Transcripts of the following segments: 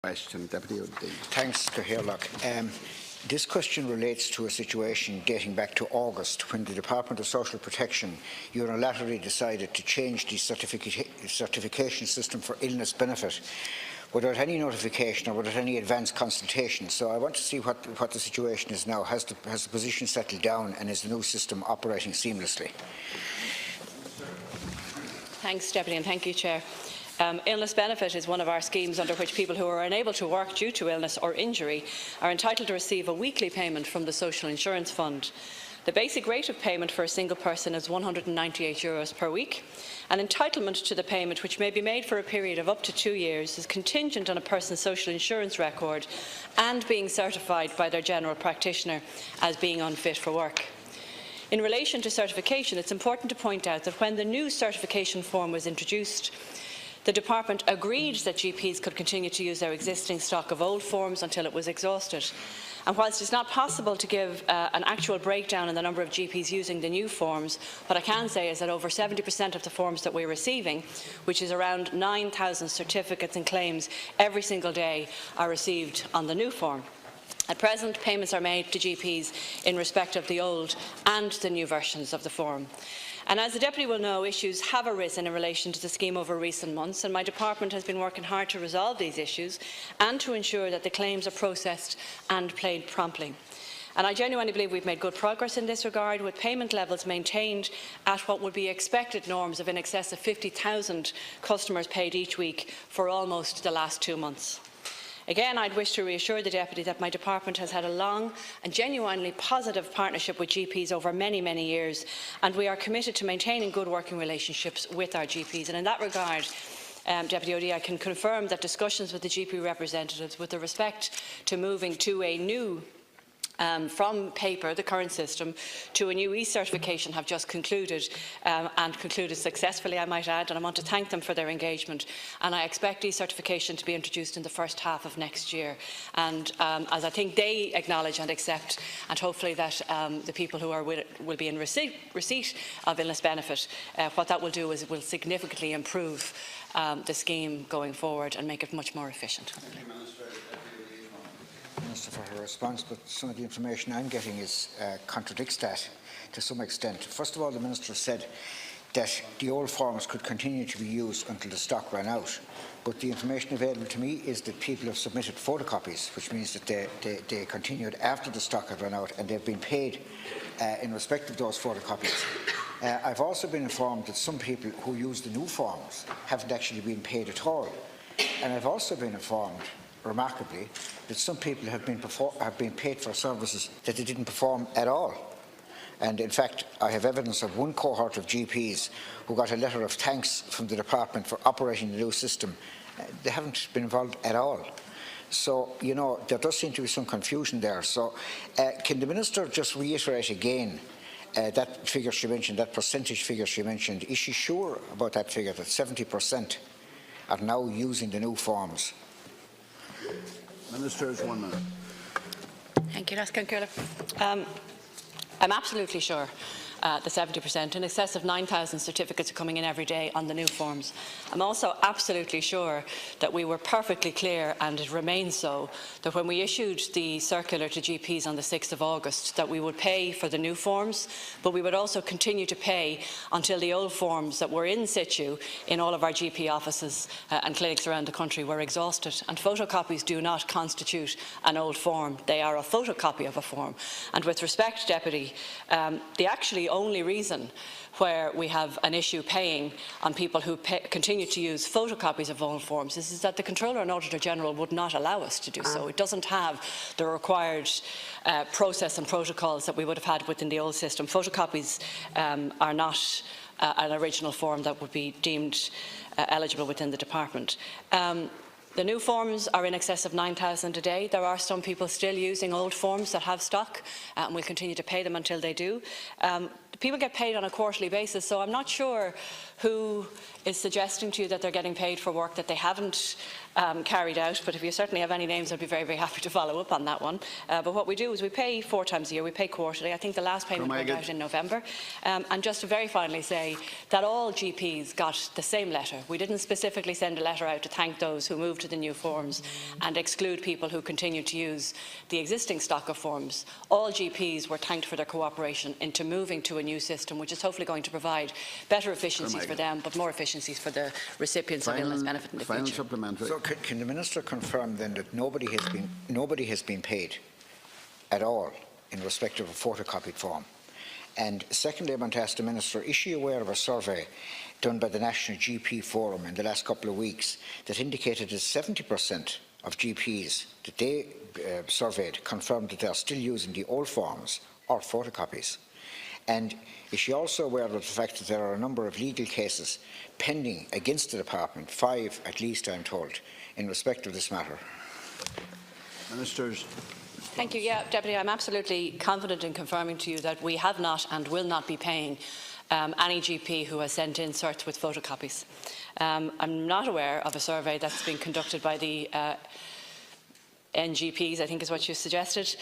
Question, Deputy O'Dea. Thanks, Cathaoirleach. This question relates to a situation dating back to August, when the Department of Social Protection unilaterally decided to change the certification system for illness benefit without any notification or without any advance consultation. So I want to see what the situation is now. Has the position settled down, and is the new system operating seamlessly? Thanks, Deputy, and thank you, Chair. Illness benefit is one of our schemes under which people who are unable to work due to illness or injury are entitled to receive a weekly payment from the Social Insurance Fund. The basic rate of payment for a single person is €198 per week. An entitlement to the payment, which may be made for a period of up to 2 years, is contingent on a person's social insurance record and being certified by their general practitioner as being unfit for work. In relation to certification, it's important to point out that when the new certification form was introduced, the Department agreed that GPs could continue to use their existing stock of old forms until it was exhausted. And whilst it's not possible to give an actual breakdown in the number of GPs using the new forms, what I can say is that over 70% of the forms that we're receiving, which is around 9,000 certificates and claims every single day, are received on the new form. At present, payments are made to GPs in respect of the old and the new versions of the form. And as the Deputy will know, issues have arisen in relation to the scheme over recent months, and my department has been working hard to resolve these issues and to ensure that the claims are processed and paid promptly. And I genuinely believe we've made good progress in this regard, with payment levels maintained at what would be expected norms of in excess of 50,000 customers paid each week for almost the last 2 months. Again, I'd wish to reassure the Deputy that my department has had a long and genuinely positive partnership with GPs over many, many years, and we are committed to maintaining good working relationships with our GPs. And in that regard, Deputy O'Dea, I can confirm that discussions with the GP representatives with respect to moving to a new from paper, the current system, to a new e-certification have just concluded, and concluded successfully, I might add, and I want to thank them for their engagement. And I expect e-certification to be introduced in the first half of next year. And as I think they acknowledge and accept, and hopefully that the people who are will be in receipt of illness benefit, what that will do is it will significantly improve the scheme going forward and make it much more efficient. Minister for her response, but some of the information I'm getting contradicts that to some extent. First of all, the Minister said that the old forms could continue to be used until the stock ran out, but the information available to me is that people have submitted photocopies, which means that they continued after the stock had run out, and they've been paid in respect of those photocopies. I've also been informed that some people who use the new forms haven't actually been paid at all, and I've also been informed, remarkably, that some people have been paid for services that they didn't perform at all. And in fact, I have evidence of one cohort of GPs who got a letter of thanks from the department for operating the new system. They haven't been involved at all. So, you know, there does seem to be some confusion there. So, can the Minister just reiterate again that figure she mentioned, that percentage figure she mentioned? Is she sure about that figure, that 70% are now using the new forms? Minister, 1 minute. Thank you, I'm absolutely sure the 70%, in excess of 9,000 certificates are coming in every day on the new forms. I'm also absolutely sure that we were perfectly clear, and it remains so, that when we issued the circular to GPs on the 6th of August, that we would pay for the new forms, but we would also continue to pay until the old forms that were in situ in all of our GP offices and clinics around the country were exhausted. And photocopies do not constitute an old form. They are a photocopy of a form. And with respect, Deputy, the actually only reason where we have an issue paying on people who continue to use photocopies of old forms is that the Controller and Auditor General would not allow us to do so. It doesn't have the required process and protocols that we would have had within the old system. Photocopies are not an original form that would be deemed eligible within the department. The new forms are in excess of 9,000 a day. There are some people still using old forms that have stock, and we'll continue to pay them until they do. people get paid on a quarterly basis, so I'm not sure who is suggesting to you that they're getting paid for work that they haven't carried out, but if you certainly have any names, I'd be very, very happy to follow up on that one. But what we do is we pay 4 times a year, we pay quarterly. I think the last payment went out in November. And just to very finally say that all GPs got the same letter. We didn't specifically send a letter out to thank those who moved to the new forms and exclude people who continue to use the existing stock of forms. All GPs were thanked for their cooperation into moving to a new system, which is hopefully going to provide better efficiencies for them, but more efficiencies for the recipients of illness benefit in the future. Supplementary. So can the Minister confirm then that nobody has been paid at all in respect of a photocopied form? And secondly, I want to ask the Minister, is she aware of a survey done by the National GP Forum in the last couple of weeks that indicated that 70% of GPs that they surveyed confirmed that they are still using the old forms or photocopies? And is she also aware of the fact that there are a number of legal cases pending against the Department, 5 at least, I'm told, in respect of this matter? Ministers. Thank you. Yeah, Deputy, I'm absolutely confident in confirming to you that we have not and will not be paying any GP who has sent in certs with photocopies. I'm not aware of a survey that's been conducted by the NGPs, I think is what you suggested.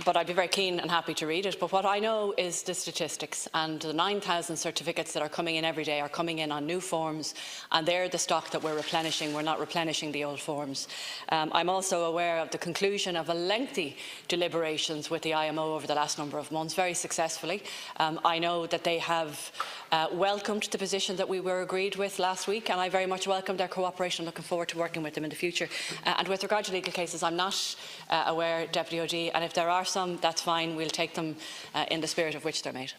But I'd be very keen and happy to read it. But what I know is the statistics, and the 9,000 certificates that are coming in every day are coming in on new forms, and they're the stock that we're replenishing. We're not replenishing the old forms. I'm also aware of the conclusion of a lengthy deliberations with the IMO over the last number of months, very successfully. I know that they have welcomed the position that we were agreed with last week, and I very much welcome their cooperation. Looking forward to working with them in the future. And with regard to legal cases, I'm not aware, Deputy OD, and if there are some, that's fine. We'll take them in the spirit of which they're made.